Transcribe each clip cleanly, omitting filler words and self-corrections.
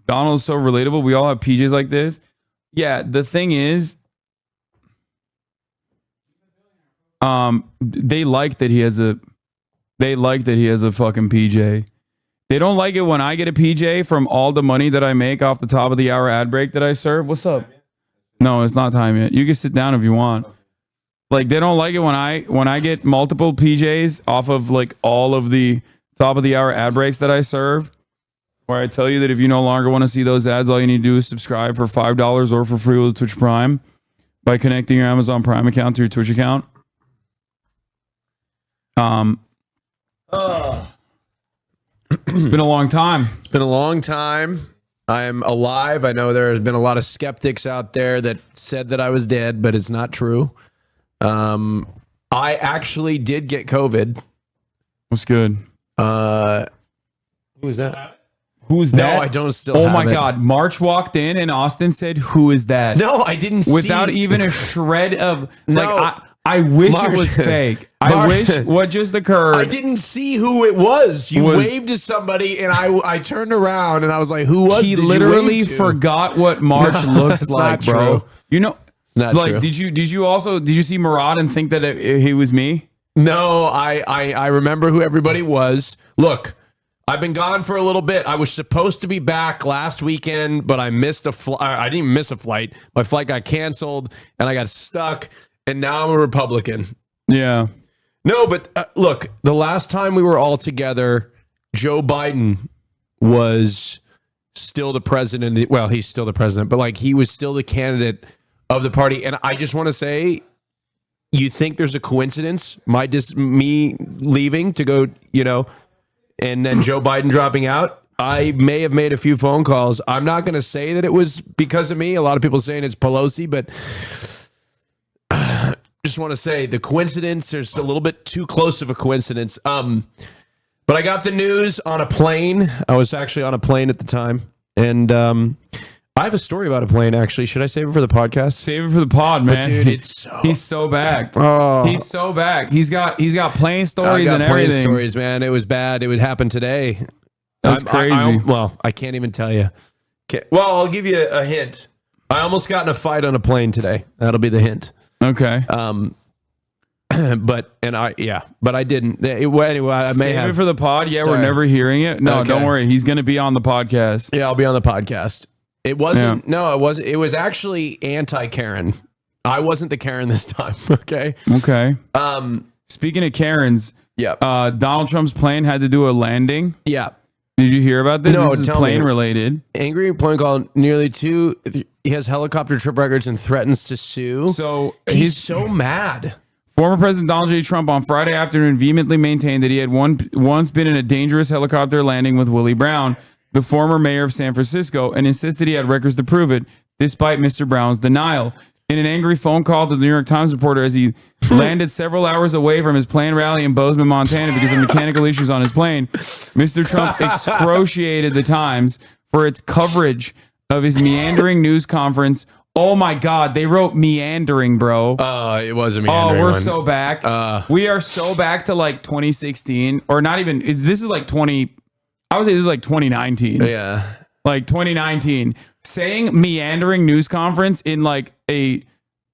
Donald's so relatable. We all have PJs like this. Yeah, the thing is, they like that he has a fucking PJ. They don't like it when I get a PJ from all the money that I make off the top of the hour ad break that I serve. What's up? No, it's not time yet. You can sit down if you want. Like, they don't like it when I get multiple PJs off of like all of the top of the hour ad breaks that I serve, where I tell you that if you no longer want to see those ads, all you need to do is subscribe for $5 or for free with Twitch Prime by connecting your Amazon Prime account to your Twitch account. It's been a long time. It's been a long time. I am alive. I know there's been a lot of skeptics out there that said that I was dead, but it's not true. I actually did get COVID. What's good? Who's that? Who's that? No, I don't still Oh have my it. God. March walked in and Austin said, "Who is that?" No, I didn't Without see. even a shred of... No. Like, I wish Mark- it was fake. I wish what just occurred... I didn't see who it was. You waved to somebody, and I turned around, and I was like, "Who was?" He did you literally wave to? forgot what March looks it's like, not bro. true. You know, It's not like, true. did you see Murad and think that he was me? No, I remember who everybody was. Look, I've been gone for a little bit. I was supposed to be back last weekend, but I missed a flight. I didn't even miss a flight. My flight got canceled, and I got stuck, and now I'm a Republican. Yeah. No, but look, the last time we were all together, Joe Biden was still the president. Well, he's still the president, but like he was still the candidate of the party. And I just want to say, you think there's a coincidence? Me leaving to go, and then Joe Biden dropping out? I may have made a few phone calls. I'm not going to say that it was because of me. A lot of people saying it's Pelosi, but just want to say the coincidence, there's a little bit too close of a coincidence. But I got the news on a plane. I was actually on a plane at the time. And I have a story about a plane, actually. Should I save it for the podcast? Save it for the pod, man. But dude, he's so back. Oh. He's so back. He's got plane I stories got and plane everything. stories, man. It was bad. It would happen today. That's crazy. I can't even tell you. Well, I'll give you a hint. I almost got in a fight on a plane today. That'll be the hint. Okay. But I didn't. Anyway, I may Save have it for the pod. Yeah, Sorry. we're never hearing it. No, Okay. don't worry. He's going to be on the podcast. Yeah, I'll be on the podcast. It wasn't. Yeah. No, it wasn't. It was actually anti-Karen. I wasn't the Karen this time. Okay. Okay. Speaking of Karens, yeah. Donald Trump's plane had to do a landing. Yeah. Did you hear about this? No, this is tell plane me. related. Angry plane called nearly two. He has helicopter trip records and threatens to sue. So he's so mad. Former President Donald J. Trump on Friday afternoon vehemently maintained that he had once been in a dangerous helicopter landing with Willie Brown, the former mayor of San Francisco, and insisted he had records to prove it, despite Mr. Brown's denial. In an angry phone call to the New York Times reporter as he landed several hours away from his planned rally in Bozeman, Montana because of mechanical issues on his plane, Mr. Trump excruciated the Times for its coverage of his meandering news conference. Oh my God, they wrote meandering, bro. It was a meandering. Oh, we're one. so back. We are so back to like 2016, or not even. This is like 20. I would say this is like 2019. Yeah, like 2019. Saying meandering news conference in like a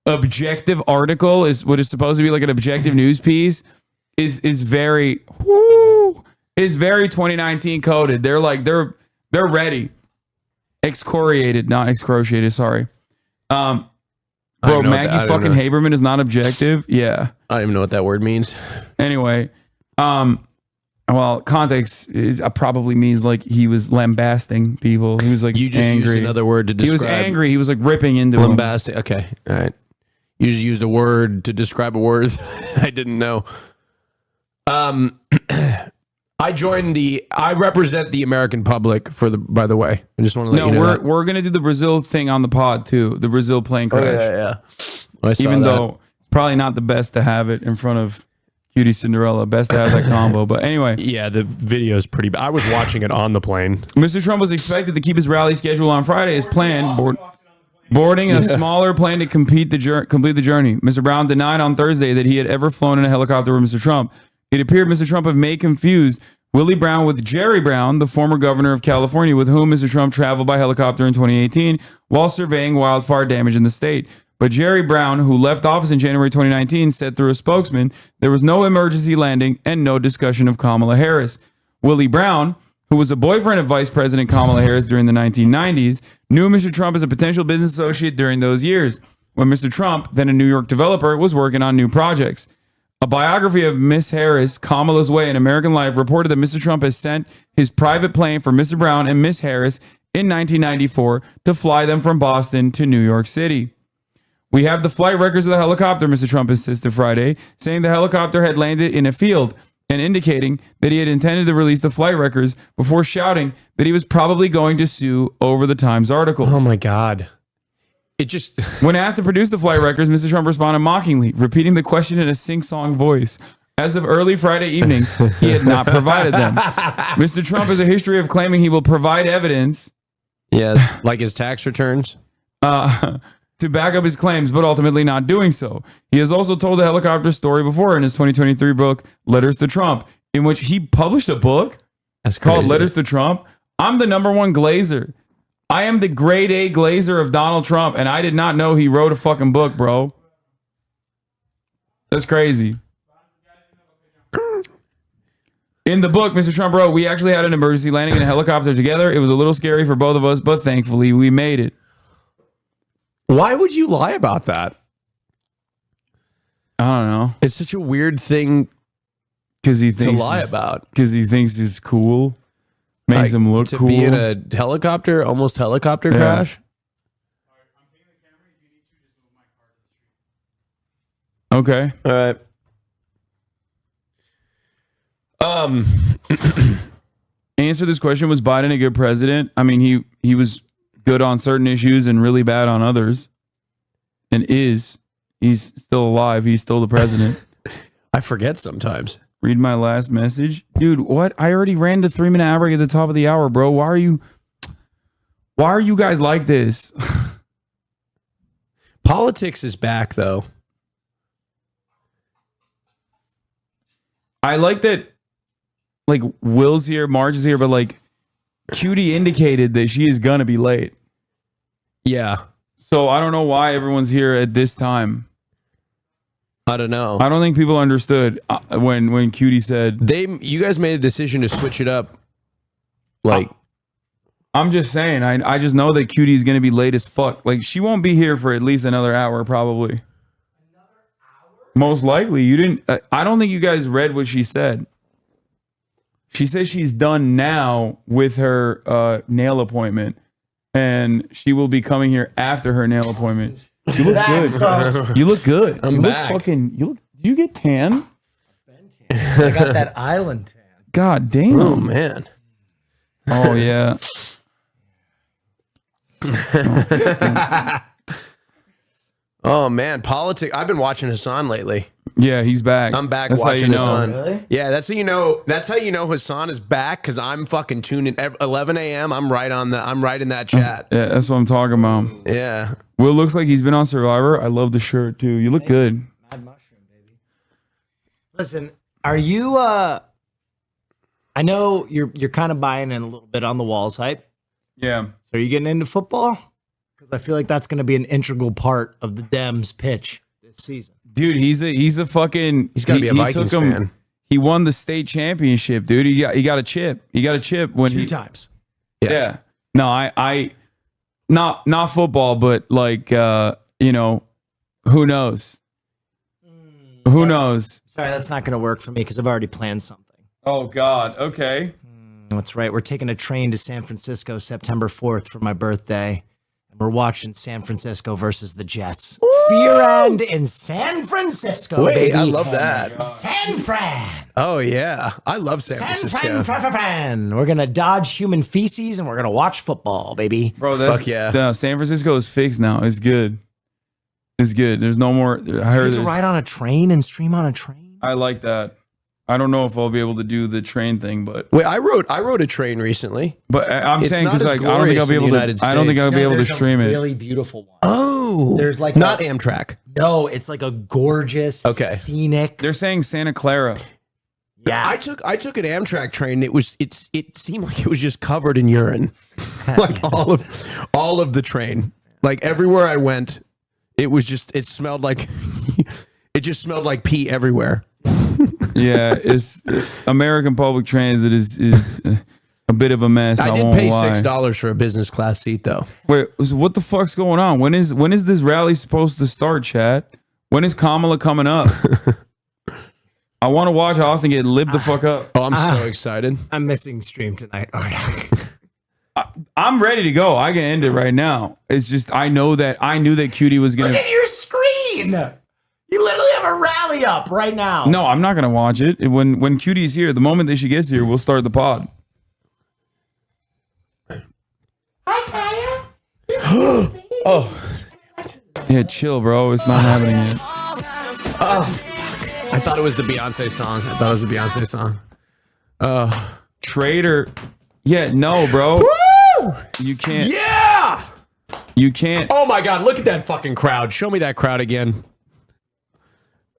objective article is what is supposed to be like an objective news piece is very 2019 coded. They're like they're ready. Excoriated, not excruciated. Sorry. Bro, Maggie fucking Haberman is not objective. Yeah. I don't even know what that word means. Anyway, well, context probably means like he was lambasting people. He was like you just angry. used another word to describe. He was angry. He was like ripping into him. Lambasting. Okay, all right. You just used a word to describe a word I didn't know. I represent the American public by the way. I just want to let you know. We're gonna do the Brazil thing on the pod too. The Brazil plane crash. Yeah. Even though it's probably not the best to have it in front of Cutie Cinderella. Best to have that combo. But anyway. Yeah, the video is pretty bad. I was watching it on the plane. Mr. Trump was expected to keep his rally schedule on Friday as planned, boarding a smaller plane to complete the journey. Mr. Brown denied on Thursday that he had ever flown in a helicopter with Mr. Trump. It appeared Mr. Trump may confused Willie Brown with Jerry Brown, the former governor of California, with whom Mr. Trump traveled by helicopter in 2018 while surveying wildfire damage in the state. But Jerry Brown, who left office in January 2019, said through a spokesman there was no emergency landing and no discussion of Kamala Harris. Willie Brown, who was a boyfriend of Vice President Kamala Harris during the 1990s, knew Mr. Trump as a potential business associate during those years, when Mr. Trump, then a New York developer, was working on new projects. A biography of Miss Harris, Kamala's Way in American Life, reported that Mr. Trump has sent his private plane for Mr. Brown and Miss Harris in 1994 to fly them from Boston to New York City. We have the flight records of the helicopter, Mr. Trump insisted Friday, saying the helicopter had landed in a field and indicating that he had intended to release the flight records before shouting that he was probably going to sue over the Times article. Oh my God. It just When asked to produce the flight records, Mr. Trump responded mockingly, repeating the question in a sing-song voice. As of early Friday evening, he had not provided them. Mr. Trump has a history of claiming he will provide evidence. Yes, like his tax returns. To back up his claims, but ultimately not doing so. He has also told the helicopter story before in his 2023 book, Letters to Trump, in which he published a book called Letters to Trump. I'm the #1 glazer. I am the grade A glazer of Donald Trump, and I did not know he wrote a fucking book, bro. That's crazy. In the book, Mr. Trump wrote, we actually had an emergency landing in a helicopter together. It was a little scary for both of us, but thankfully we made it. Why would you lie about that? I don't know. It's such a weird thing Because he to thinks lie about. Because he thinks he's cool. Makes Like, him look to cool. be in a helicopter, almost helicopter crash. Okay. All right. Answer this question: was Biden a good president? I mean, he was good on certain issues and really bad on others. And he's still alive. He's still the president. I forget sometimes. Read my last message. Dude, what? I already ran the 3-minute average at the top of the hour, bro. Why are you guys like this? Politics is back, though. I like that, like, Will's here, Marge is here, but, like, Cutie indicated that she is going to be late. Yeah. So I don't know why everyone's here at this time. I don't know. I don't think people understood when Cutie said... You guys made a decision to switch it up. Like... I'm just saying, I just know that Cutie's going to be late as fuck. Like, she won't be here for at least another hour, probably. Most likely. You didn't... I don't think you guys read what she said. She says she's done now with her nail appointment, and she will be coming here after her nail appointment. You look good. You look good. I'm back. Did you get tan? I got that island tan. God damn. Oh, man. Oh, yeah. Oh, man. Politics. I've been watching Hasan lately. Yeah, he's back. I'm back That's how watching you know. Hasan. Really? Yeah, that's how you know. That's how you know Hasan is back, because I'm fucking tuning. 11 a.m. I'm right in that chat. Yeah, that's what I'm talking about. Yeah. Will looks like he's been on Survivor. I love the shirt too. You look good. Mad mushroom, baby. Listen, are you? I know you're kind of buying in a little bit on the Walz hype. Yeah. So are you getting into football? Because I feel like that's going to be an integral part of the Dems' pitch this season. Dude, he's a fucking. He's got to be a Vikings fan. He won the state championship, dude. He got a chip. He got a chip when Two times. Yeah. No, I not football, but like who knows? Who knows? Sorry, that's not going to work for me because I've already planned something. Oh God. Okay. That's right. We're taking a train to San Francisco September 4th for my birthday. And we're watching San Francisco versus the Jets. Fear and in San Francisco, Wait, baby. I love that. San Fran. Oh, yeah. I love San Francisco. Fran. We're going to dodge human feces and we're going to watch football, baby. Bro, that's, Fuck yeah. No, San Francisco is fixed now. It's good. It's good. There's no more. I heard To this. ride on a train and stream on a train. I like that. I don't know if I'll be able to do the train thing, but Wait, I rode a train recently. I'm It's saying not because as like I don't think I'll be able glorious to. in the I don't think I'll be able to There's a stream it. really beautiful one. Oh. There's like not a- Amtrak. No, it's like a gorgeous, Okay. scenic. They're saying Santa Clara. Yeah. I took an Amtrak train. It seemed like it was just covered in urine, like all of the train. Like everywhere I went, it smelled like it just smelled like pee everywhere. Yeah, it's American public transit is a bit of a mess. I did won't pay lie. $6 for a business class seat though. Wait, so what the fuck's going on? When is this rally supposed to start, Chad? When is Kamala coming up? I want to watch Austin get lit the fuck up. Oh, I'm so excited. I'm missing stream tonight. I'm ready to go. I can end it right now. It's just I knew that Cutie was gonna. Look at your screen. You literally have a rally up right now. No, I'm not gonna watch it. When Cutie's here, the moment that she gets here, we'll start the pod. Hi, Kaya. Oh, Yeah, chill, bro. It's not happening yet. I thought it was the Beyonce song. Traitor. Yeah, no, bro. Woo! You can't. Yeah. You can't. Oh my God! Look at that fucking crowd. Show me that crowd again.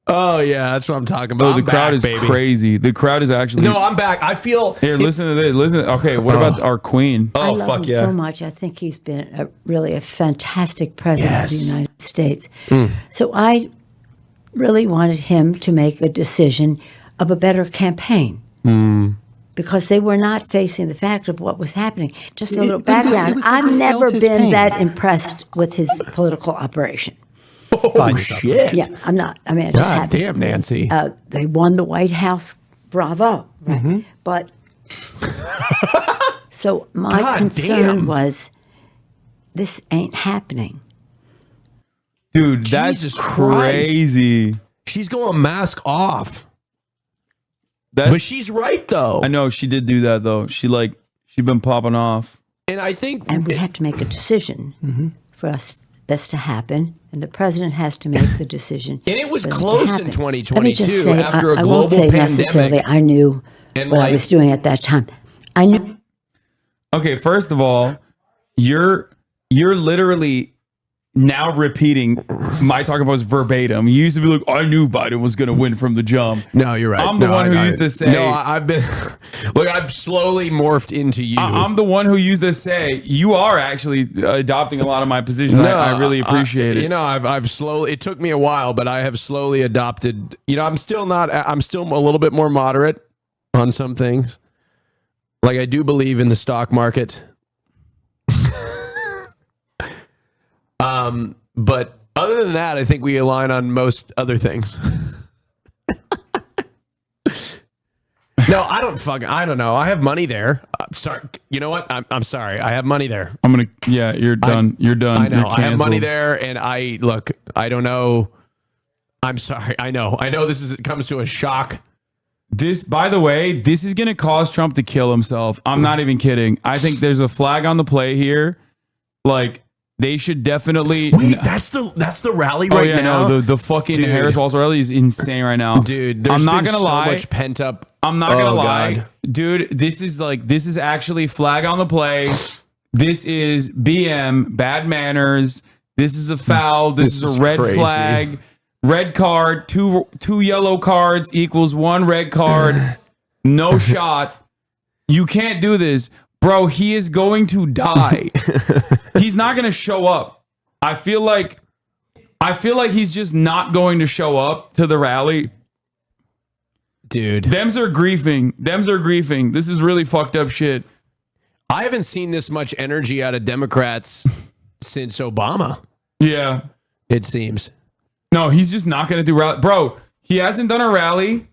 Oh yeah, that's what I'm talking about. Oh, the I'm crowd back, is baby. crazy. The crowd is actually. No, I'm back. I feel. Here, listen to this. Listen. Okay, what about our queen? I Oh love fuck him yeah! so much. I think he's been really a fantastic president of the Yes. United States. So I really wanted him to make a decision of a better campaign. Because they were not facing the fact of what was happening. Just a little background. I've never been that impressed with his political operation. Oh shit! Yeah, I'm not. I mean, it just God happened. damn, Nancy. They won the White House. Bravo. Right? But so my God concern damn. was this ain't happening. Dude, that's Jesus Christ. crazy. She's going mask off. That's, But she's right though. I know she did do that though. She been popping off. And I think And we have to make a decision for us this to happen, and the president has to make the decision. And it was for that to close in happen. 2022 Let me just say, after a I global won't say pandemic. necessarily I knew And what I like- was doing at that time. I knew. Okay, first of all, you're literally now repeating my talking about verbatim. You used to be like, I knew Biden was going to win from the jump. No, you're right. I'm the one who used to say. No, I've been. Look, I've slowly morphed into you. I'm the one who used to say you are actually adopting a lot of my positions. I really appreciate it. You know, I've slowly. It took me a while, but I have slowly adopted. You know, I'm still a little bit more moderate on some things. Like I do believe in the stock market. But other than that, I think we align on most other things. No, I don't know. I have money there. I'm sorry. You know what? I'm sorry. I have money there. You're done. You're done. I know. You're I have money canceled. there, and I don't know. I'm sorry. I know. It comes to a shock. This, by the way, this is going to cause Trump to kill himself. I'm not even kidding. I think there's a flag on the play here. Like, they should definitely. Wait, that's the rally Oh right yeah, now. no, the fucking Dude. Harris Walz Rally is insane right now, Dude, there's I'm not been gonna so lie. much pent up. I'm not gonna lie, God. dude. This is actually flag on the play. This is BM bad manners. This is a foul. This is a red crazy. flag. Red card. Two yellow cards equals one red card. No shot. You can't do this, bro. He is going to die. He's not gonna show up. I feel like he's just not going to show up to the rally. Dude, Dems are griefing. This is really fucked up shit. I haven't seen this much energy out of Democrats since Obama. Yeah. It seems. No, he's just not going to do rally. Bro, he hasn't done a rally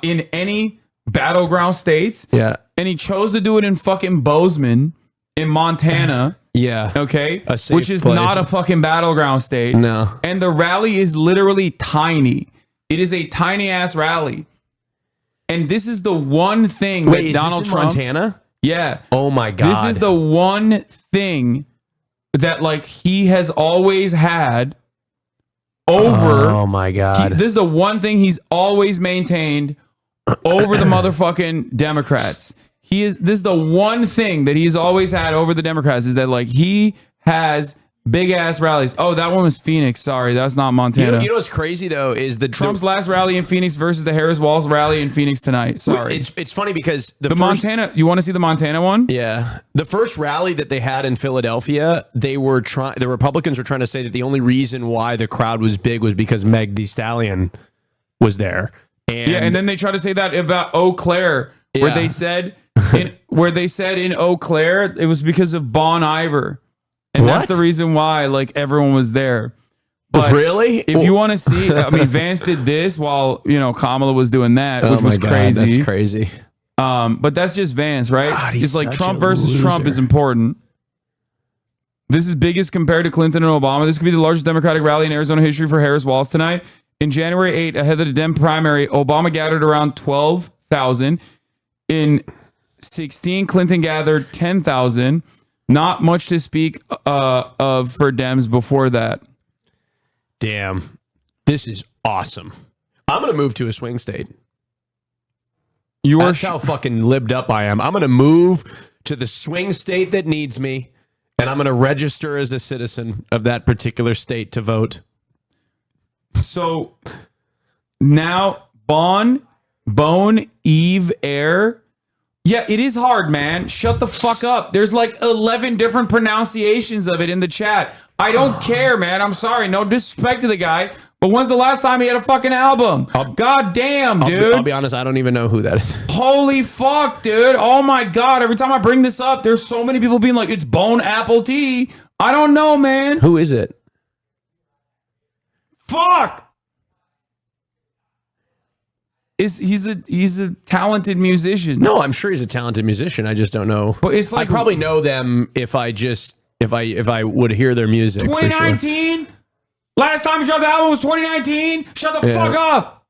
in any battleground states. Yeah. And he chose to do it in fucking Bozeman in Montana. Yeah. Okay. A safe Which is place. not a fucking battleground state. No. And the rally is literally tiny. It is a tiny ass rally. And this is the one thing Wait, that is Donald this in Trump. Montana? Yeah. Oh my God. This is the one thing that like he has always had over. Oh my God. This is the one thing he's always maintained over the motherfucking Democrats. This is the one thing that he's always had over the Democrats is that like he has Big ass rallies. Oh, that one was Phoenix. Sorry, that's not Montana. You know what's crazy though is that Trump's last rally in Phoenix versus the Harris Walz rally in Phoenix tonight. Sorry. It's funny because the Montana. You want to see the Montana one? Yeah, the first rally that they had in Philadelphia, the Republicans were trying to say that the only reason why the crowd was big was because Meg Thee Stallion was there. And then they try to say that about Eau Claire, where they said in Eau Claire it was because of Bon Iver. And that's the reason why, like, everyone was there. But really? If you want to see, I mean, Vance did this while, Kamala was doing that, which was God, crazy. That's crazy. But that's just Vance, right? God, it's like such Trump a versus loser. Trump is important. This is biggest compared to Clinton and Obama. This could be the largest Democratic rally in Arizona history for Harris Walz tonight. In January 8, ahead of the Dem primary, Obama gathered around 12,000. In 16, Clinton gathered 10,000. Not much to speak of for Dems before that. Damn. This is awesome. I'm going to move to a swing state. That's how fucking libbed up I am. I'm going to move to the swing state that needs me, and I'm going to register as a citizen of that particular state to vote. So now Bone, Eve, Air. Yeah, it is hard, man. Shut the fuck up. There's like 11 different pronunciations of it in the chat. I don't care, man. I'm sorry. No disrespect to the guy. But when's the last time he had a fucking album? God damn, dude. I'll be honest, I don't even know who that is. Holy fuck, dude. Oh my God. Every time I bring this up, there's so many people being like, it's Bone Apple Tea. I don't know, man. Who is it? Fuck. He's a talented musician. No, I'm sure he's a talented musician. I just don't know. But it's like I probably know them if I would hear their music. 2019? Last time he dropped the album was 2019? Shut the fuck up.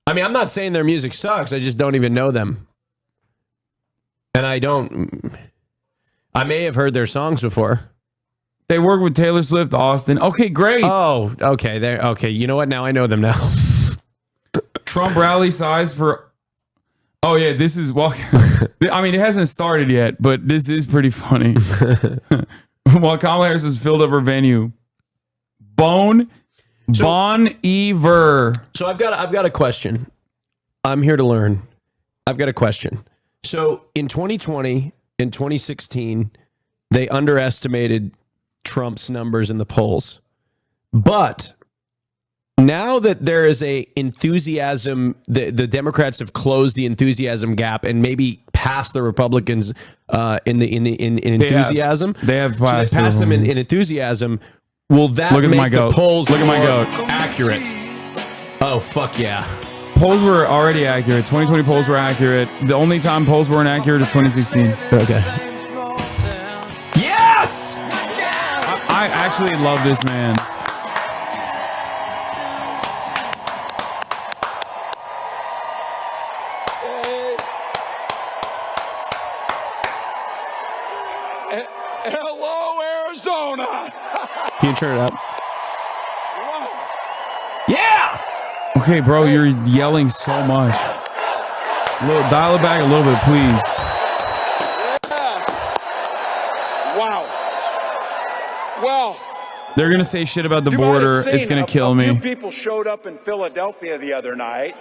I mean, I'm not saying their music sucks. I just don't even know them. And I may have heard their songs before. They work with Taylor Swift, Austin. Okay, great. Oh, okay. Okay. You know what? Now I know them now. Trump rally size for... Oh, yeah, this is... Well, I mean, it hasn't started yet, but this is pretty funny. While Kamala Harris has filled up her venue. Bon Iver. So I've got a question. I'm here to learn. I've got a question. So in 2020 and 2016, they underestimated Trump's numbers in the polls. But now that there is a enthusiasm, the Democrats have closed the enthusiasm gap and maybe passed the Republicans in enthusiasm. They have passed them in enthusiasm. Will that make the polls more accurate? Oh, fuck yeah. Polls were already accurate. 2020 polls were accurate. The only time polls weren't accurate is 2016. Okay. Yes! I actually love this man. Hello, Arizona. Can you turn it up? Yeah! Okay, bro, you're yelling so much. Dial it back a little bit, please. Wow. Well, they're gonna say shit about the you border. might have It's seen gonna kill me. A few people showed up in Philadelphia the other night.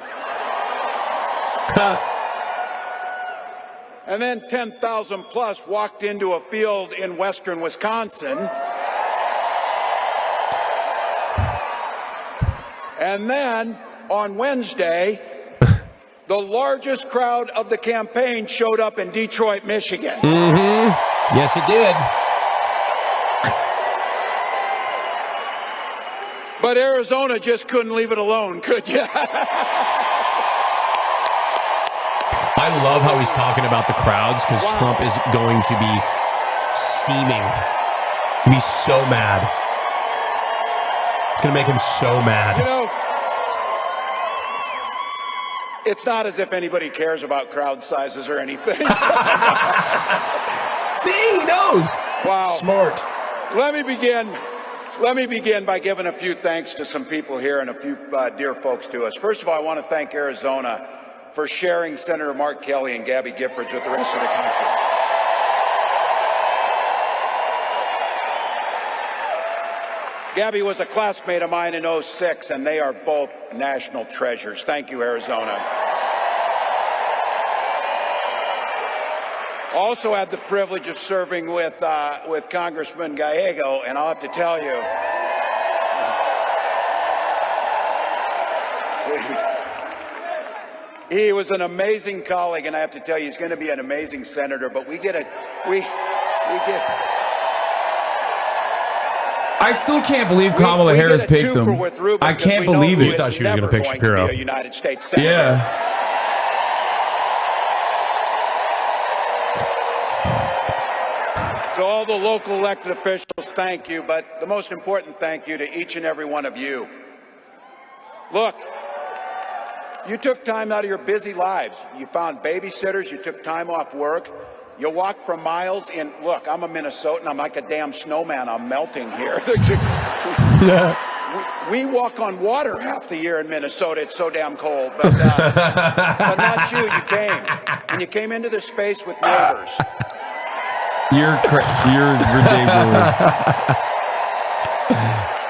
And then 10,000 plus walked into a field in western Wisconsin. And then on Wednesday, the largest crowd of the campaign showed up in Detroit, Michigan. Mm-hmm. Yes, it did. But Arizona just couldn't leave it alone, could you? I love how he's talking about the crowds because Trump is going to be steaming. Be so mad. It's going to make him so mad. You know, it's not as if anybody cares about crowd sizes or anything. See, he knows. Wow. Smart. Let me begin by giving a few thanks to some people here and a few dear folks to us. First of all, I want to thank Arizona for sharing Senator Mark Kelly and Gabby Giffords with the rest of the country. Gabby was a classmate of mine in '06, and they are both national treasures. Thank you, Arizona. Also had the privilege of serving with Congressman Gallego, and I'll have to tell you, he was an amazing colleague, and I have to tell you, he's going to be an amazing senator. But we get. I still can't believe Kamala Harris picked him. I can't believe it. You thought she was going to pick Shapiro. Be a United States senator. Yeah. To all the local elected officials, thank you. But the most important thank you to each and every one of you. Look, you took time out of your busy lives. You found babysitters. You took time off work. You walk for miles in. Look, I'm a Minnesotan. I'm like a damn snowman. I'm melting here. We walk on water half the year in Minnesota. It's so damn cold. But not you. You came. And you came into this space with neighbors. You're ridiculous.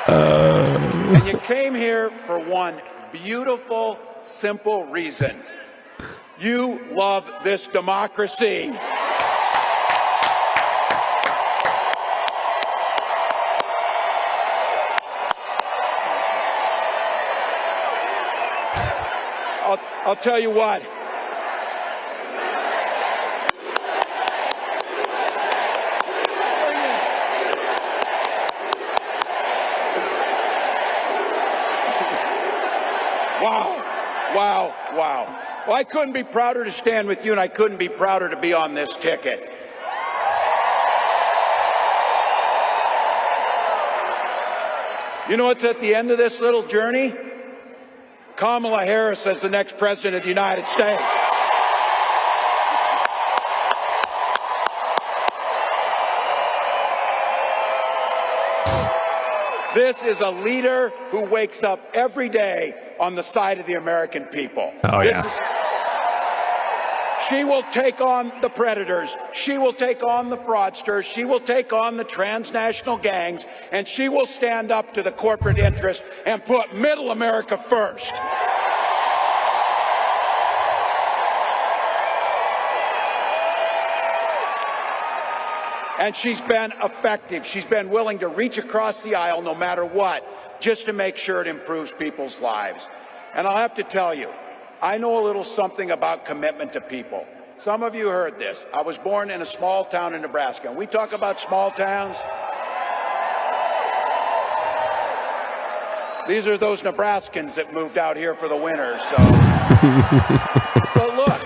And you came here for one beautiful, simple reason. You love this democracy. I'll tell you what. Wow. Well, I couldn't be prouder to stand with you, and I couldn't be prouder to be on this ticket. You know what's at the end of this little journey? Kamala Harris as the next president of the United States. This is a leader who wakes up every day on the side of the American people. Oh, yeah. She will take on the predators. She will take on the fraudsters. She will take on the transnational gangs. And she will stand up to the corporate interest and put middle America first. And she's been effective. She's been willing to reach across the aisle no matter what, just to make sure it improves people's lives. And I'll have to tell you, I know a little something about commitment to people. Some of you heard this. I was born in a small town in Nebraska. And we talk about small towns. These are those Nebraskans that moved out here for the winter. So, but look,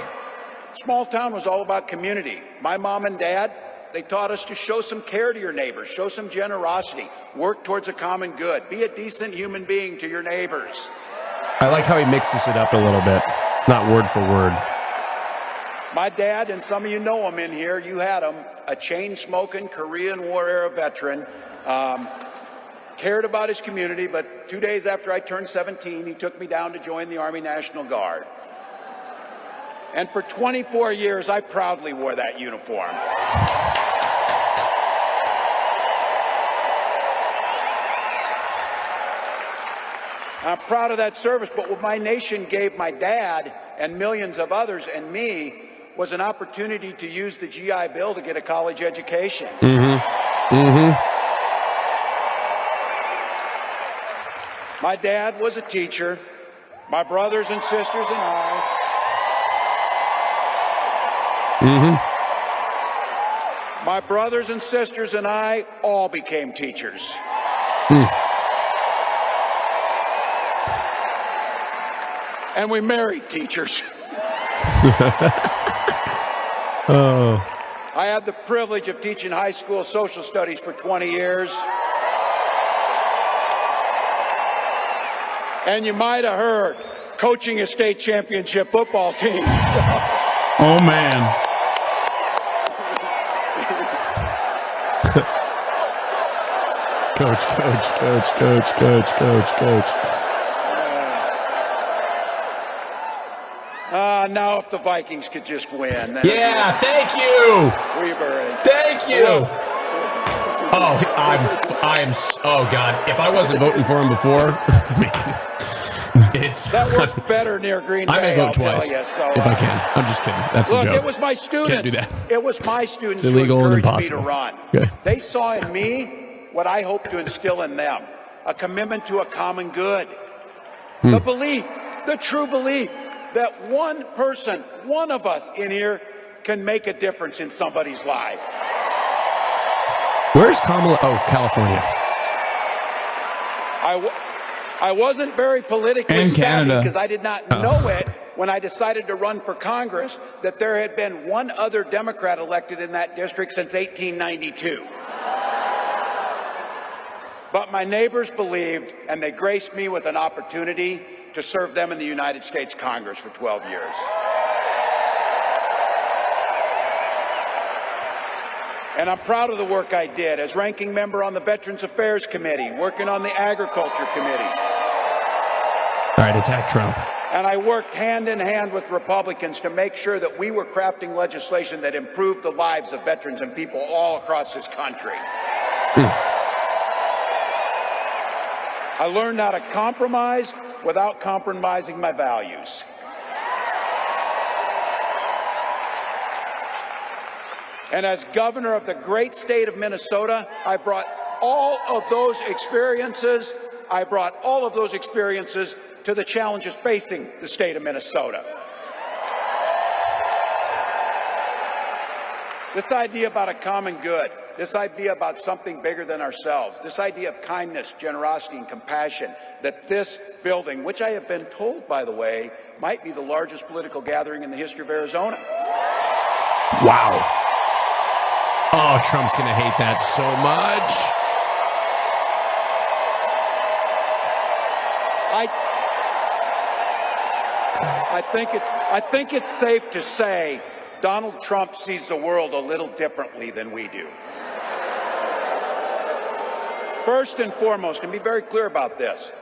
small town was all about community. My mom and dad, they taught us to show some care to your neighbors, show some generosity, work towards a common good, be a decent human being to your neighbors. I like how he mixes it up a little bit, not word for word. My dad, and some of you know him in here, you had him, a chain-smoking Korean War era veteran, cared about his community, but 2 days after I turned 17, he took me down to join the Army National Guard. And for 24 years, I proudly wore that uniform. I'm proud of that service, but what my nation gave my dad and millions of others and me was an opportunity to use the GI Bill to get a college education. My dad was a teacher. My brothers and sisters and I. My brothers and sisters and I all became teachers. And we married teachers. I had the privilege of teaching high school social studies for 20 years. And you might have heard, coaching a state championship football team. Oh, man. Coach. Now if the Vikings could just win. Yeah, thank you. Weber. Thank you. Oh God! If I wasn't voting for him before, That worked better near Green Bay. I may vote I'll twice tell you, so, if I can. I'm just kidding. That's Look, a joke. it was my students. Can't do that. It was my students It's who illegal and encouraged me to impossible. run. Okay. They saw in me what I hope to instill in them: a commitment to a common good, the belief, the true belief that one person, one of us in here, can make a difference in somebody's life. Where's Kamala? Oh, California. I wasn't very politically And savvy Canada. because I did not know it when I decided to run for Congress that there had been one other Democrat elected in that district since 1892. But my neighbors believed, and they graced me with an opportunity to serve them in the United States Congress for 12 years. And I'm proud of the work I did as ranking member on the Veterans Affairs Committee, working on the Agriculture Committee. All right, attack Trump. And I worked hand in hand with Republicans to make sure that we were crafting legislation that improved the lives of veterans and people all across this country. I learned how to compromise without compromising my values. And as governor of the great state of Minnesota, I brought all of those experiences to the challenges facing the state of Minnesota. This idea about a common good, this idea about something bigger than ourselves, this idea of kindness, generosity, and compassion, that this building, which I have been told, by the way, might be the largest political gathering in the history of Arizona. Wow. Oh, Trump's going to hate that so much. I think it's safe to say Donald Trump sees the world a little differently than we do. First and foremost, and be very clear about this,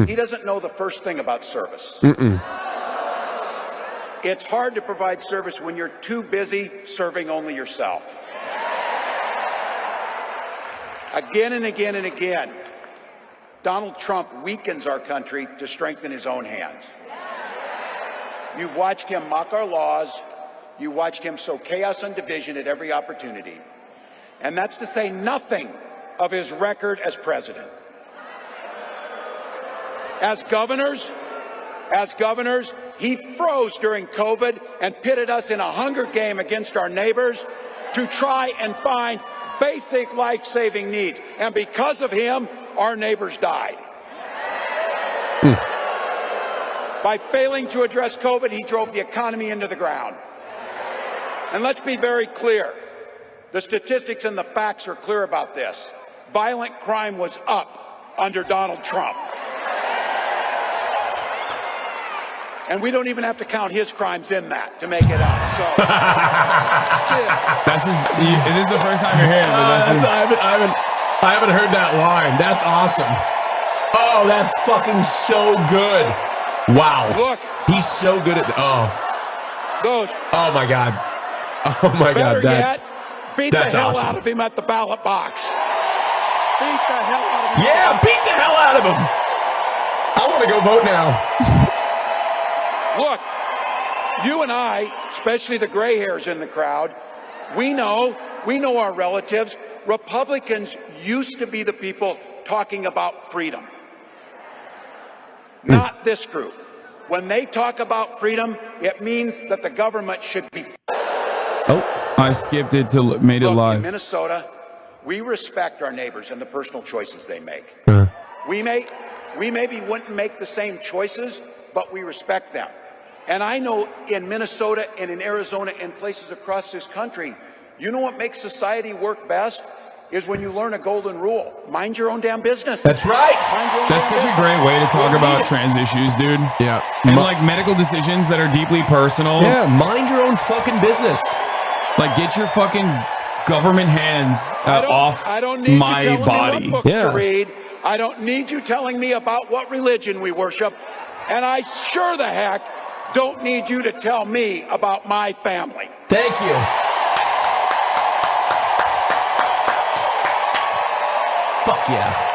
he doesn't know the first thing about service. It's hard to provide service when you're too busy serving only yourself. Again and again and again, Donald Trump weakens our country to strengthen his own hands. You've watched him mock our laws. You watched him sow chaos and division at every opportunity. And that's to say nothing of his record as president. As governors, he froze during COVID and pitted us in a hunger game against our neighbors to try and find basic life-saving needs. And because of him, our neighbors died. By failing to address COVID, he drove the economy into the ground. And let's be very clear. The statistics and the facts are clear about this. Violent crime was up under Donald Trump. And we don't even have to count his crimes in that to make it up. So, This is the first time you're hearing it, but I haven't heard that line. That's awesome. Oh, that's fucking so good. Wow. Look. He's so good at Those. Oh my God. Oh my God. Better yet, beat the that's hell awesome. out of him at the ballot box. Beat the hell out of him. Yeah, beat the hell out of him. I want to go vote now. Look, you and I, especially the gray hairs in the crowd, we know our relatives. Republicans used to be the people talking about freedom. Not this group. When they talk about freedom, it means that the government should be. Oh, I skipped it till it made it Look, live. in Minnesota, we respect our neighbors and the personal choices they make. We maybe wouldn't make the same choices, but we respect them. And I know in Minnesota and in Arizona and places across this country, you know what makes society work best? Is when you learn a golden rule. Mind your own damn business. That's right. That's such a great way to talk about trans issues, dude. Yeah. And like medical decisions that are deeply personal. Yeah, mind your own fucking business. Like, get your fucking government hands off I don't need my you telling body. me what books to read. I don't need you telling me about what religion we worship. And I sure the heck don't need you to tell me about my family. Thank you. Fuck yeah.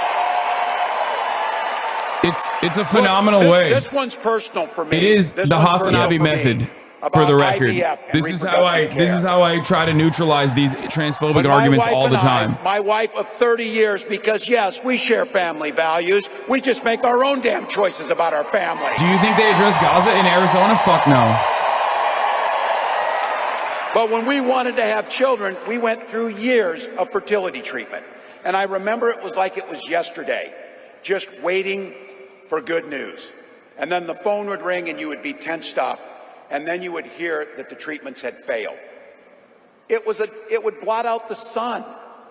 It's a phenomenal Look, way. This one's personal for me. It is This the one's personal HasanAbi for me method. For about the record, IVF and this is how I try to neutralize these transphobic When my arguments wife all the and time. my wife of 30 years, because yes, we share family values. We just make our own damn choices about our family. Do you think they address Gaza in Arizona? Fuck no. But when we wanted to have children, we went through years of fertility treatment. And I remember it was like it was yesterday, just waiting for good news. And then the phone would ring and you would be tensed up. And then you would hear that the treatments had failed. It would blot out the sun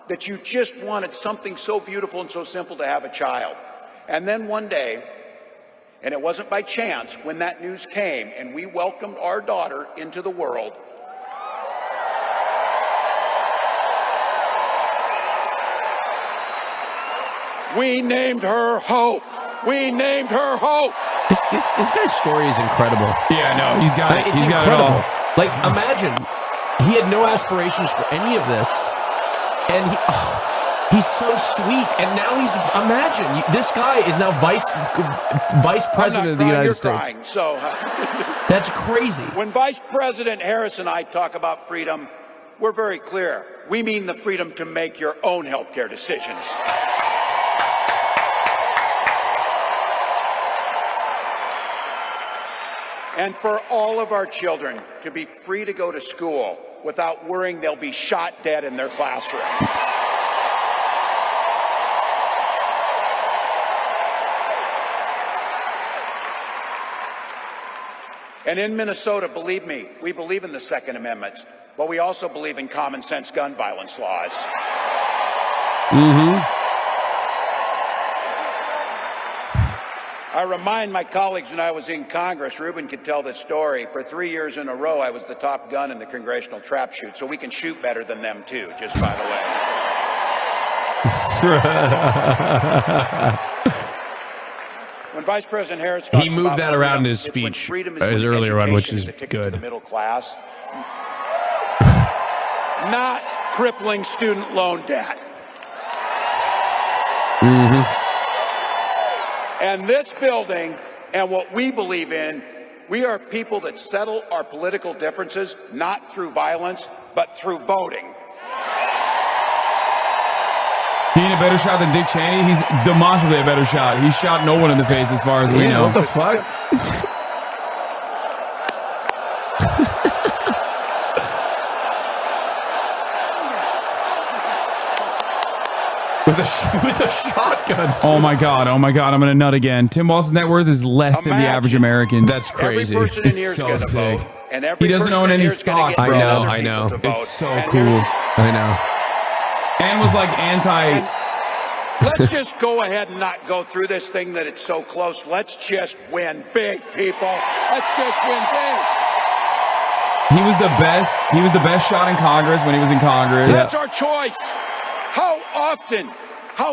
that you just wanted something so beautiful and so simple to have a child. And then one day, and it wasn't by chance, when that news came and we welcomed our daughter into the world, we named her Hope. We named her Hope. This guy's story is incredible. Yeah, no, he's got it. It's He's got incredible. it all. Like, imagine he had no aspirations for any of this, and he's so sweet. And now imagine this guy is now vice president of the United States. Crying, so that's crazy. When Vice President Harris and I talk about freedom, we're very clear. We mean the freedom to make your own healthcare decisions. And for all of our children to be free to go to school without worrying they'll be shot dead in their classroom. And in Minnesota, believe me, we believe in the Second Amendment, but we also believe in common sense gun violence laws. I remind my colleagues when I was in Congress, Ruben could tell this story, for 3 years in a row I was the top gun in the congressional trap shoot, so we can shoot better than them too, just by the way. When Vice President Harris He moved that around in his speech, his earlier one, which is good. The middle class, not crippling student loan debt. And this building and what we believe in, we are people that settle our political differences not through violence, but through voting. He ain't a better shot than Dick Cheney. He's demonstrably a better shot. He shot no one in the face as far as we know. What the fuck? With a shotgun. Oh my god! I'm gonna nut again. Tim Walz's net worth is less than the average American's. That's crazy. Every person in It's here is so gonna sick. vote, and every He doesn't person own in any here is gonna stock, get bro. other I know. people to vote. It's so And cool. I know. And was like anti. let's just go ahead and not go through this thing that it's so close. Let's just win big, people. Let's just win big. He was the best. He was the best shot in Congress when he was in Congress. That's our choice. How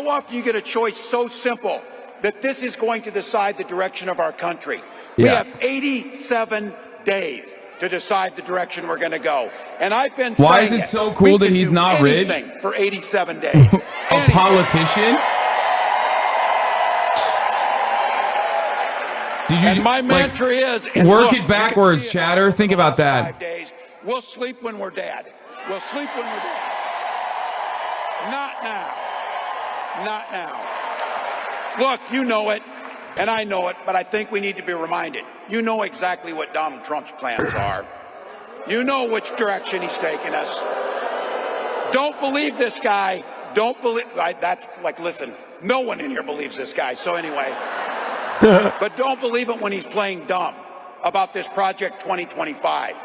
often you get a choice so simple that this is going to decide the direction of our country? We have 87 days to decide the direction we're going to go. And I've been saying, why is it so cool that he's not rich? For 87 days. A politician? Did you? And my mantra is work look, it backwards, you can see it chatter. Think over the about last that. 5 days. We'll sleep when we're dead. We'll sleep when we're dead. Not now. Not now. Look, you know it, and I know it, but I think we need to be reminded. You know exactly what Donald Trump's plans are. You know which direction he's taking us. Don't believe this guy. Don't believe. That's like, listen, no one in here believes this guy. So anyway, but don't believe it when he's playing dumb about this Project 2025.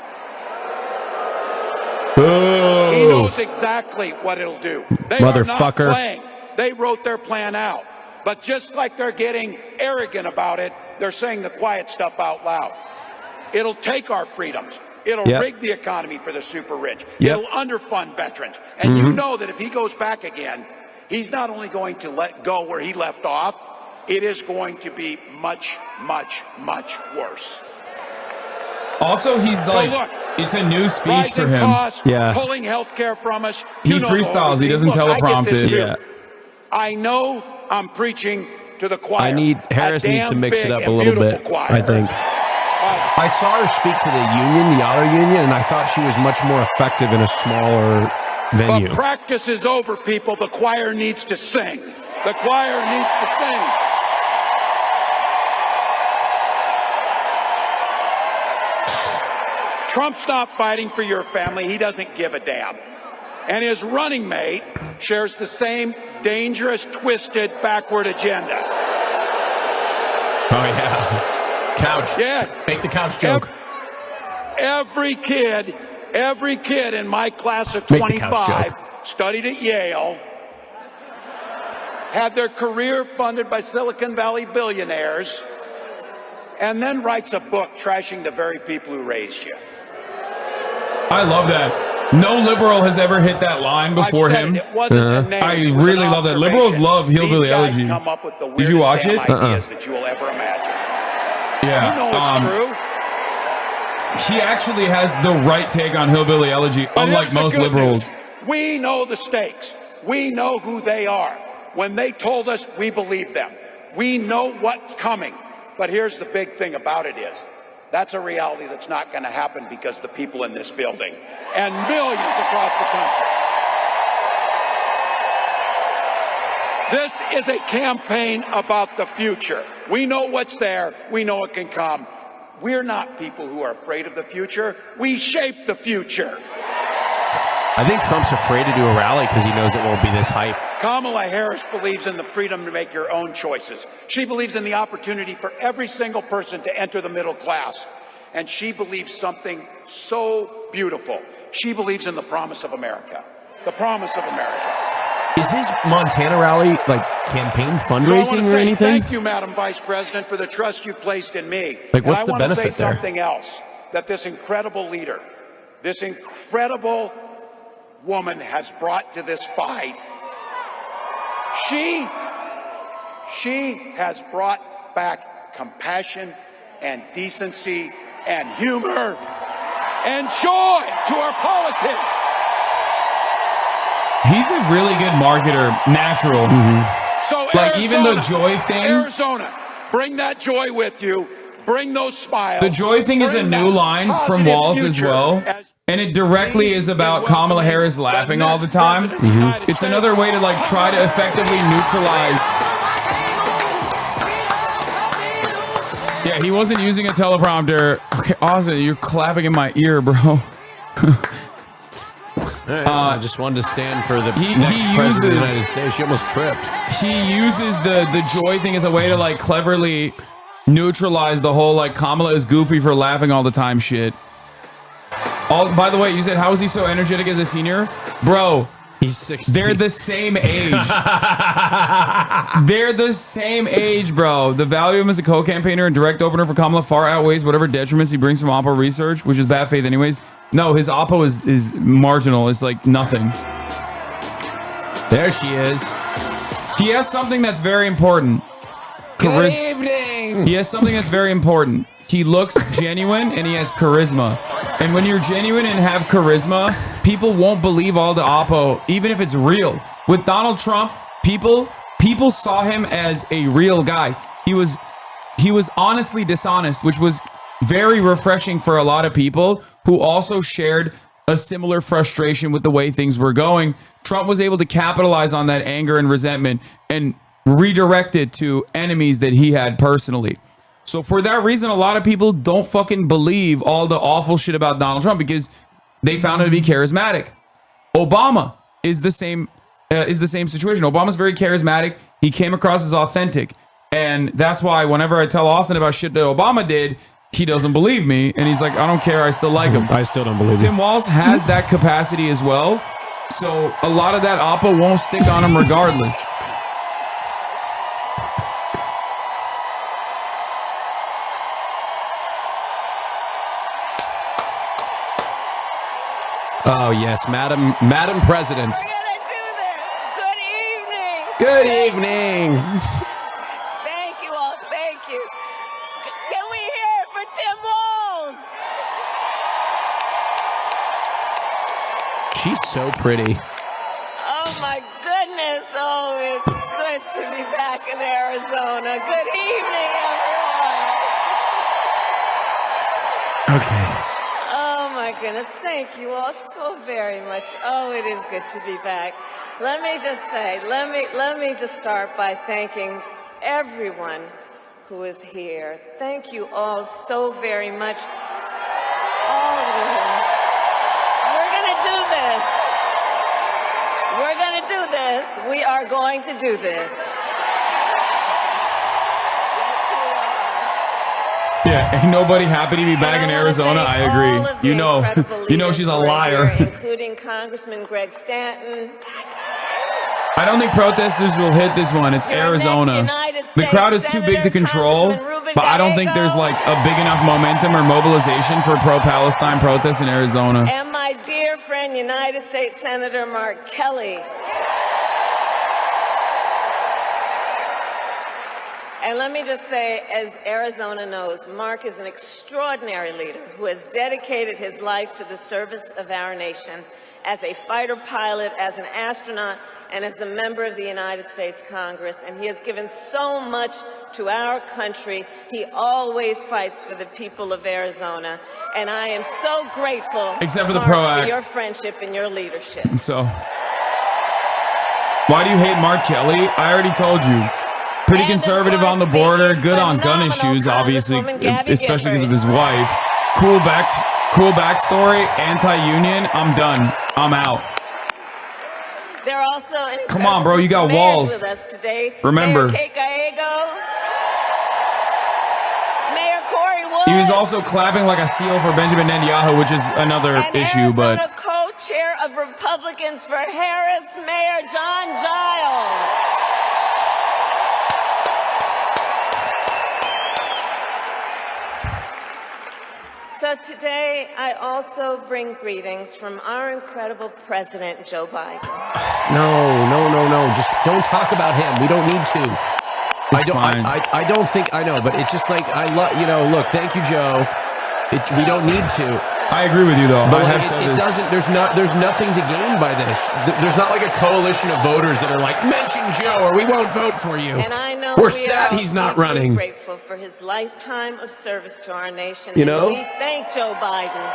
Oh. He knows exactly what it'll do. They Motherfucker. are not playing. They wrote their plan out. But just like they're getting arrogant about it, they're saying the quiet stuff out loud. It'll take our freedoms. It'll rig the economy for the super rich. It'll underfund veterans. And you know that if he goes back again, he's not only going to let go where he left off, it is going to be much, much, much worse. Also, he's like, look, it's a new speech rising for him. costs, Yeah. pulling health care from us. He You know the whole freestyles. He routine. doesn't Look, I get teleprompt this it. too. Yeah. I know I'm preaching to the choir. Harris needs to damn mix it big up a and little beautiful bit, choir. I think. I saw her speak to the union, the auto union, and I thought she was much more effective in a smaller venue. But practice is over, people. The choir needs to sing. The choir needs to sing. Trump's not fighting for your family. He doesn't give a damn. And his running mate shares the same dangerous, twisted, backward agenda. Oh, yeah. Couch. Yeah. Make the couch joke. Every kid in my class of Make the couch 25 joke. studied at Yale, had their career funded by Silicon Valley billionaires, and then writes a book trashing the very people who raised you. I love that. No liberal has ever hit that line before him. It wasn't a name, I it was really an love that. Liberals observation. love hillbilly These guys elegy. come up with the Did you watch weirdest it? damn ideas that you will ever imagine. Yeah. You know it's true. He actually has the right take on hillbilly elegy, But unlike here's the most good liberals. news. We know the stakes. We know who they are. When they told us, we believed them. We know what's coming. But here's the big thing about it is, that's a reality that's not going to happen because the people in this building and millions across the country. This is a campaign about the future. We know what's there. We know it can come. We're not people who are afraid of the future. We shape the future. I think Trump's afraid to do a rally because he knows it won't be this hype. Kamala Harris believes in the freedom to make your own choices. She believes in the opportunity for every single person to enter the middle class. And she believes something so beautiful. She believes in the promise of America. The promise of America. Is his Montana rally like campaign So I want fundraising to or say anything? thank you, Madam Vice President, for the trust you placed in me. Like, what's and the I want to benefit say there? something else, that this incredible leader, this incredible woman has brought to this fight. She has brought back compassion and decency and humor and joy to our politics. He's a really good marketer, natural. So Like, Arizona, even the joy thing- Arizona, bring that joy with you. Bring those smiles. The joy thing is a Bring new that line from positive Walz as future well. as And it directly is about Kamala Harris laughing all the time. It's another way to like try to effectively neutralize. Yeah, he wasn't using a teleprompter. Okay, Austin, you're clapping in my ear, bro. I just wanted to stand for the he next president of the uses- United States. She almost tripped. He uses the joy thing as a way to like cleverly neutralize the whole like Kamala is goofy for laughing all the time shit. By the way, you said how is he so energetic as a senior? Bro, He's 16. they're the same age. They're the same age, bro. The value of him as a co-campaigner and direct opener for Kamala far outweighs whatever detriments he brings from Oppo research, which is bad faith anyways. No, his Oppo is marginal. It's like nothing. There she is. He has something that's very important. Good evening. He has something that's very important. He looks genuine and he has charisma. And when you're genuine and have charisma, people won't believe all the oppo, even if it's real. With Donald Trump, people saw him as a real guy. He was honestly dishonest, which was very refreshing for a lot of people who also shared a similar frustration with the way things were going. Trump was able to capitalize on that anger and resentment and redirect it to enemies that he had personally. So for that reason, a lot of people don't fucking believe all the awful shit about Donald Trump because they found him to be charismatic. Obama is the same situation. Obama's very charismatic. He came across as authentic. And that's why whenever I tell Austin about shit that Obama did, he doesn't believe me. And he's like, I don't care. I still like him. I still don't believe Tim it. Walz has that capacity as well. So a lot of that oppo won't stick on him regardless. Oh, yes, Madam President. We're gonna do this. Good evening. Good evening. Thank you all. Thank you. Can we hear it for Tim Walz? She's so pretty. Oh my goodness. it's good to be back in Arizona. Good evening, everyone. Okay. Oh my goodness, thank you all so very much. Oh, it is good to be back. Let me just say, let me just start by thanking everyone who is here. Thank you all so very much. All of you. We're gonna do this. We're gonna do this. We are going to do this. Yeah, ain't nobody happy to be back in Arizona. I agree. You know she's a liar. Including Congressman Greg Stanton. I don't think protesters will hit this one. It's Arizona. The crowd is too big to control, but I don't think there's like a big enough momentum or mobilization for pro-Palestine protests in Arizona. And my dear friend, United States Senator Mark Kelly. And let me just say, as Arizona knows, Mark is an extraordinary leader who has dedicated his life to the service of our nation as a fighter pilot, as an astronaut, and as a member of the United States Congress. And he has given so much to our country. He always fights for the people of Arizona. And I am so grateful, except for the Mark, PRO for Act. your friendship and your leadership. So, why do you hate Mark Kelly? I already told you. Pretty conservative on the border, good on gun issues, obviously, especially because of his wife. Cool backstory, anti-union. I'm done. I'm out. They're also come on, bro. You got Walz. With us today. Remember. Mayor Kate Gallego, Mayor Corey Woods. He was also clapping like a seal for Benjamin Netanyahu, which is another issue, but. Co-chair of Republicans for Harris, Mayor John Giles. So today, I also bring greetings from our incredible President, Joe Biden. No. Just don't talk about him. We don't need to. I don't think I know, but it's just like look, thank you, Joe. We don't need to. I agree with you, though. But there's nothing to gain by this. There's not like a coalition of voters that are like, mention Joe or we won't vote for you. And I know we're sad he's not running. Grateful for his lifetime of service to our nation. You know? And we thank Joe Biden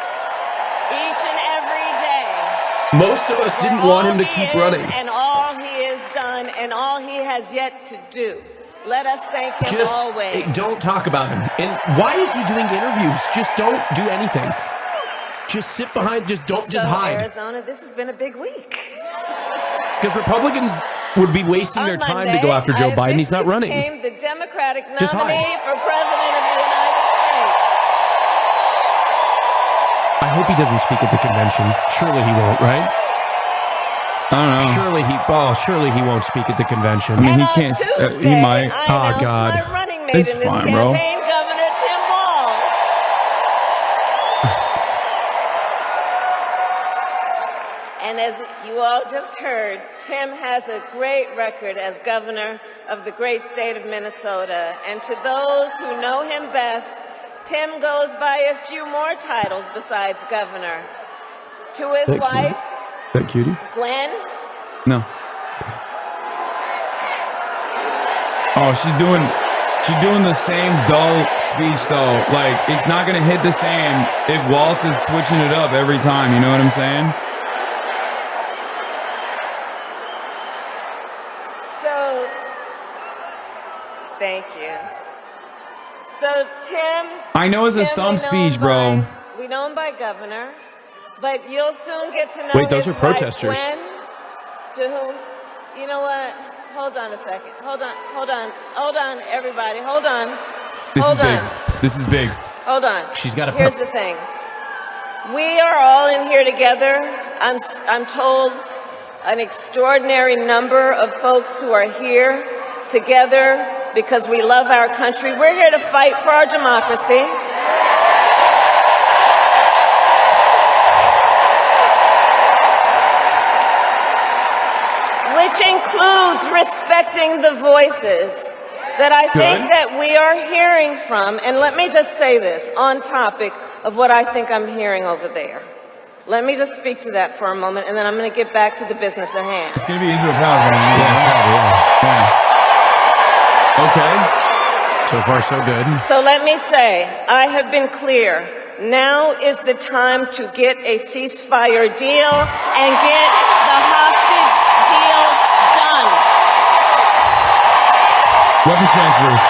each and every day. Most of us didn't want him to keep running. And all he has done and all he has yet to do. Let us thank him always. Don't talk about him. And why is he doing interviews? Just don't do anything. Just sit behind, just hide. Arizona, this has been a big week. Because Republicans would be wasting their time to go after Joe Biden. He's not running. Became the Democratic nominee Just hide. for President of the United States. I hope he doesn't speak at the convention. Surely he won't, right? I don't know. Surely he won't speak at the convention. I mean, he can't. He might. Oh, God. My running mate It's in this fine, campaign, bro. Governor Tim Walz. And as you all just heard, Tim has a great record as governor of the great state of Minnesota. And to those who know him best, Tim goes by a few more titles besides governor. To his wife, Is that cutie? Gwen. No. Oh, she's doing the same dull speech though. Like, it's not gonna hit the same if Walz is switching it up every time. You know what I'm saying? So, thank you. So, Tim. I know it's a stump speech, bro. We know him by governor, but you'll soon get to know. Wait, those his are protesters. wife, Gwen, to whom, you know what? Hold on a second. Hold on, everybody. Hold on. This is big. Hold on. She's got a. Here's the thing. We are all in here together. I'm told an extraordinary number of folks who are here together because we love our country. We're here to fight for our democracy. Which includes respecting the voices that I think that we are hearing from. And let me just say this on topic of what I think I'm hearing over there. Let me just speak to that for a moment, and then I'm going to get back to the business at hand. It's going to be Israel Palestine. Yeah. Okay. So far, so good. So let me say, I have been clear. Now is the time to get a ceasefire deal and get the hostage deal done. Weapons transfers.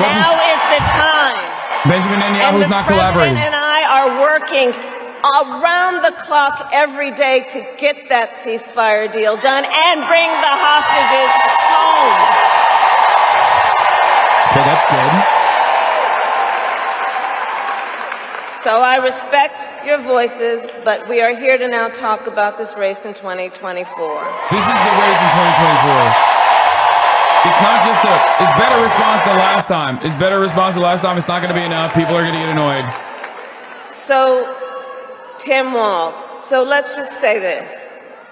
Now is the time. Benjamin Netanyahu's not collaborating. And I are working around the clock every day to get that ceasefire deal done and bring the hostages home. Okay, that's good. So I respect your voices, but we are here to now talk about this race in 2024. This is the race in 2024. It's not just it's better response than last time. It's better response than last time. It's not going to be enough. People are going to get annoyed. So, Tim Walz, so let's just say this.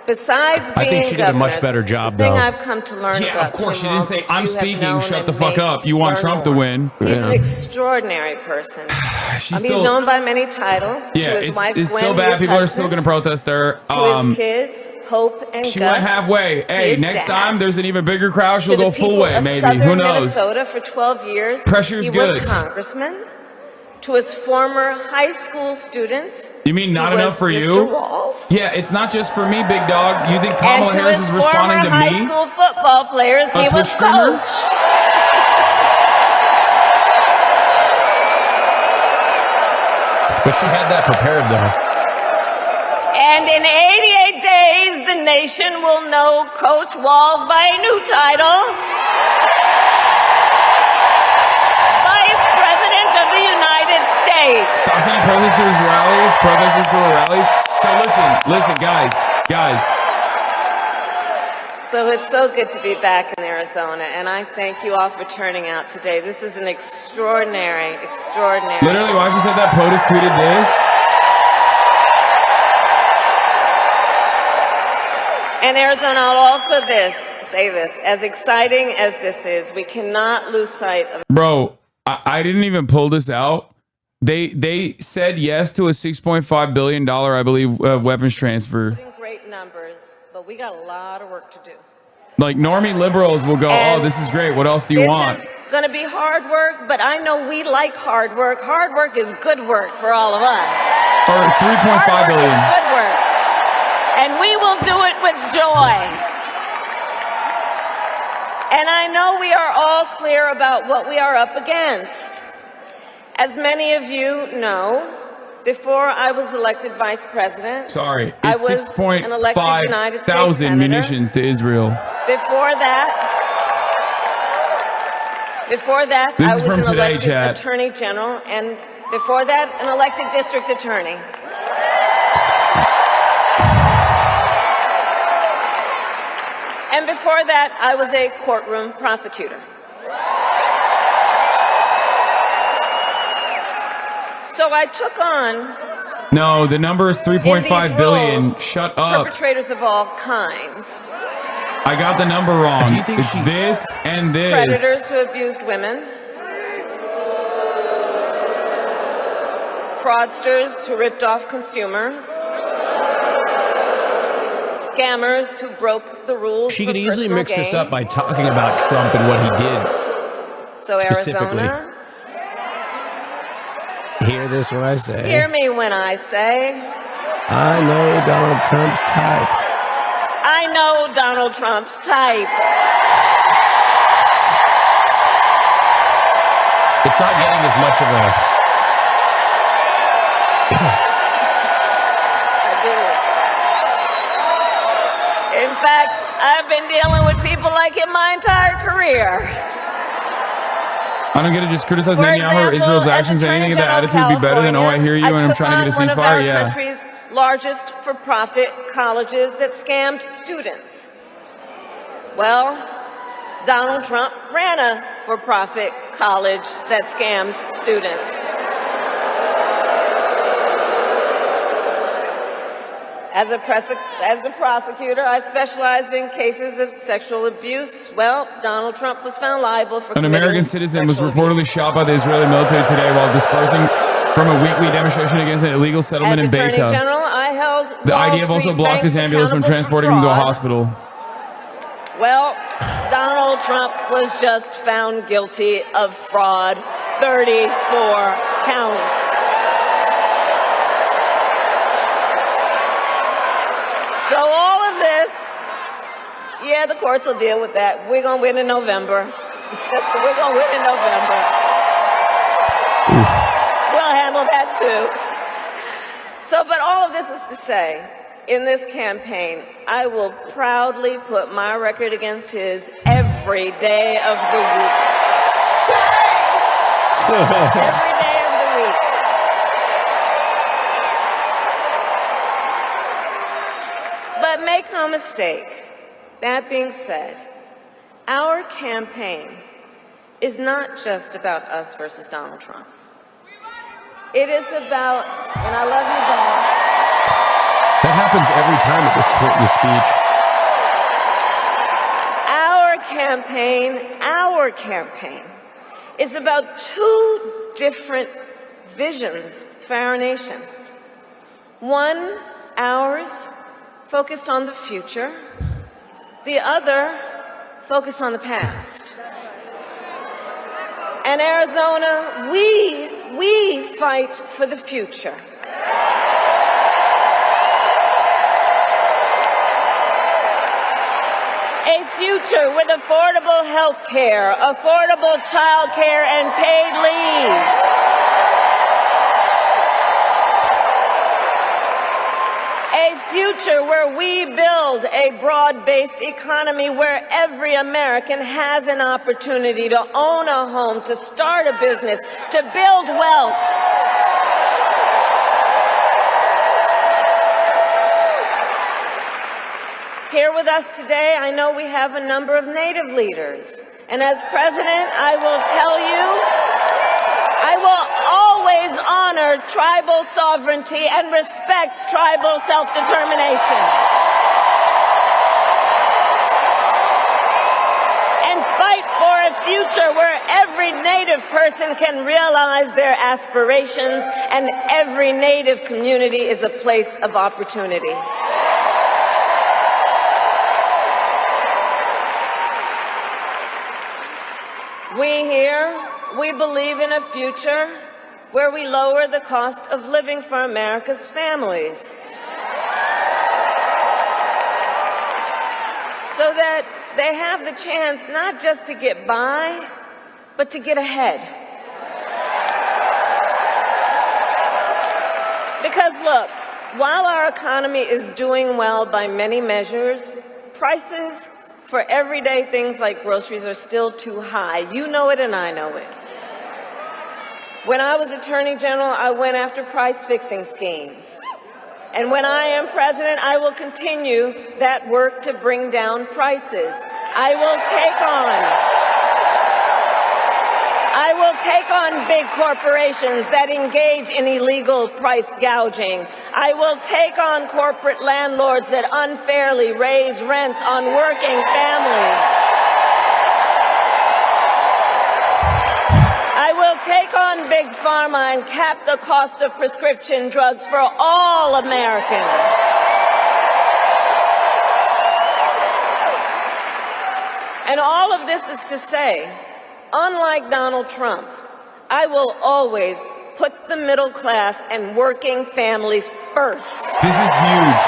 Besides being I think she did a much better job, the thing though. I've come to learn Yeah, about of course. Tim She didn't Walz say, is I'm you have speaking, known shut and the fuck made up. You want learn Trump to more. win. He's an extraordinary person. She's He's still, known by many titles. yeah, to his wife, it's Gwen, still bad. his People are husband, still going to protest her. to his kids, Hope and She Gus. went halfway. Hey, his next dad. time there's an even bigger crowd. She'll To go the full people way, of maybe. Southern Who knows? Minnesota for 12 years. Pressure's he good. was congressman. To his former high school students. You mean not he enough was for Mr. you? Walz. Yeah, it's not just for me, big dog. You think And Kamala to Harris his is responding to former high me? school football players, A he was Twitch streamer? coach. But she had that prepared, though. And in 88 days, the nation will know Coach Walz by a new title. Vice President of the United States. Stop saying protesters to rallies. So listen, guys. So it's so good to be back in Arizona, and I thank you all for turning out today. This is an extraordinary. Literally, why she said that, POTUS tweeted this. And Arizona, I'll also say this, as exciting as this is, we cannot lose sight of. Bro, I didn't even pull this out. They said yes to a $6.5 billion, I believe, weapons transfer. Great numbers, but we got a lot of work to do. Like, normie liberals will go, And oh, this is great. What else do you want? This is going to be hard work, but I know we like hard work. Hard work is good work for all of us. Or $3.5 billion. Is good work. And we will do it with joy. And I know we are all clear about what we are up against. As many of you know, before I was elected vice president, Sorry, I it's was an elected 6.5 United States thousand Senator. munitions to Israel. Before that, This I is was from an today, elected chat. attorney general, and before that, an elected district attorney. And before that, I was a courtroom prosecutor. So I took on No, the number is in these 3.5 billion. roles, Shut up. perpetrators of all kinds. I got the number wrong. Do you think It's she- this and this. Predators who abused women. Fraudsters who ripped off consumers. Scammers who broke the rules. She for could easily personal mix this gain. up by talking about Trump and what he did. So specifically. Arizona, Hear this when I say, hear me when I say, I know Donald Trump's type. I know Donald Trump's type. It's not getting as much of a... I do. In fact, I've been dealing with people like him my entire career. I don't get to just criticize For Netanyahu or example, Israel's as actions and Attorney anything. The General of attitude would be better than, oh, I hear you and I'm took trying to get a on one of our ceasefire. Yeah. country's largest for-profit colleges that scammed students. Well, Donald Trump ran a for-profit college that scammed students. As a prosecutor, I specialized in cases of sexual abuse. Well, Donald Trump was found liable for An committing American citizen was sexual reportedly abuse. shot by the Israeli military today while dispersing from a weekly demonstration against an illegal settlement As in Attorney Beita. General, I held The Wall IDF also Street blocked his banks ambulance from accountable for transporting him to a fraud. hospital. Well, Donald Trump was just found guilty of fraud, 34 counts. So all of this, yeah, the courts will deal with that. We're going to win in November. We're going to win in November. We'll handle that too. So, but all of this is to say, in this campaign, I will proudly put my record against his every day of the week. Every day of the week. But make no mistake, that being said, our campaign is not just about us versus Donald Trump. It is about, and I love you, Bob. That happens every time at this point in the speech. Our campaign is about two different visions for our nation. One, ours, focused on the future. The other, focused on the past. And Arizona, we fight for the future. A future with affordable health care, affordable child care, and paid leave. A future where we build a broad-based economy where every American has an opportunity to own a home, to start a business, to build wealth. Here with us today, I know we have a number of Native leaders. And as president, I will tell you, I will always honor tribal sovereignty and respect tribal self-determination. And fight for a future where every Native person can realize their aspirations and every Native community is a place of opportunity. We believe in a future where we lower the cost of living for America's families, so that they have the chance not just to get by, but to get ahead. Because look, while our economy is doing well by many measures, prices for everyday things like groceries are still too high. You know it and I know it. When I was Attorney General, I went after price-fixing schemes. And when I am president, I will continue that work to bring down prices. I will take on big corporations that engage in illegal price gouging. I will take on corporate landlords that unfairly raise rents on working families. I will take on big pharma and cap the cost of prescription drugs for all Americans. And all of this is to say, unlike Donald Trump, I will always put the middle class and working families first. This is huge.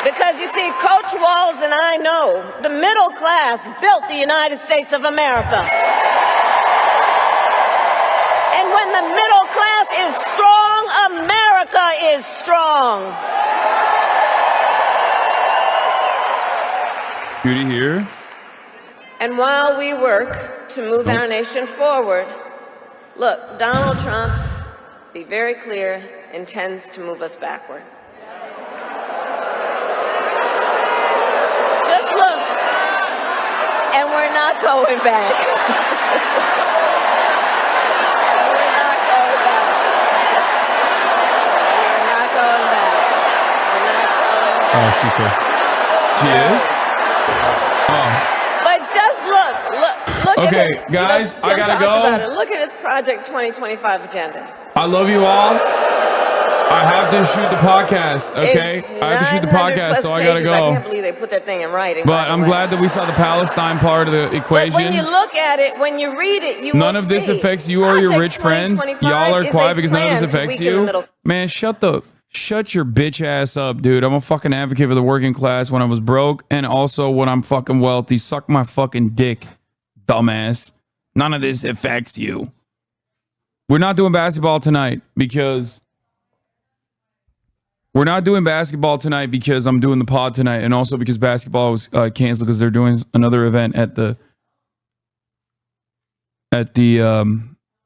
Because you see, Coach Walz and I know the middle class built the United States of America. And when the middle class is strong, America is strong. Beauty here. And while we work to move our nation forward, look, Donald Trump, be very clear, intends to move us backward. Just look, and we're not going back. We're not going back. We're not going back. We're not going back. Oh, she's here. She is? Oh. But just look. Look Okay, at his, guys, I gotta talked go. about it. Look at his Project 2025 agenda. I love you all. I have to shoot the podcast, okay? It's I have to shoot the 900 podcast, plus so I gotta pages. I can't go. believe they put that thing in writing. But by I'm the way. glad that we saw the Palestine part of the But equation. when you look at it, when you read it, you None will of this see. affects you or your Project rich friends. 2025 Y'all are is quiet a because none of this plan to affects weaken the you. middle- Man, shut your bitch ass up, dude. I'm a fucking advocate for the working class when I was broke and also when I'm fucking wealthy. Suck my fucking dick, dumbass. None of this affects you. We're not doing basketball tonight because I'm doing the pod tonight, and also because basketball was canceled because they're doing another event at the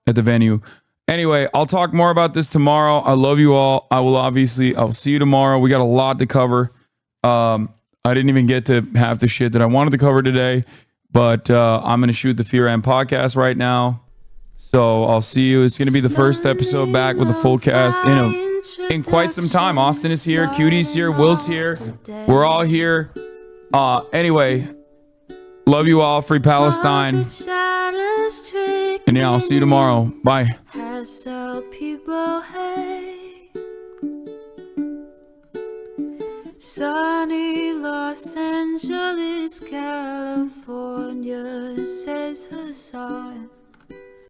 venue. Anyway, I'll talk more about this tomorrow. I love you all. I'll see you tomorrow. We got a lot to cover. I didn't even get to half the shit that I wanted to cover today, but I'm going to shoot the Fear and podcast right now. So I'll see you. It's going to be the first episode back with the full cast in quite some time. Austin is here. Cutie's here. Will's here. We're all here. Anyway, love you all. Free Palestine. And yeah, I'll see you tomorrow. Bye. Sunny Los Angeles, California, says Hasan.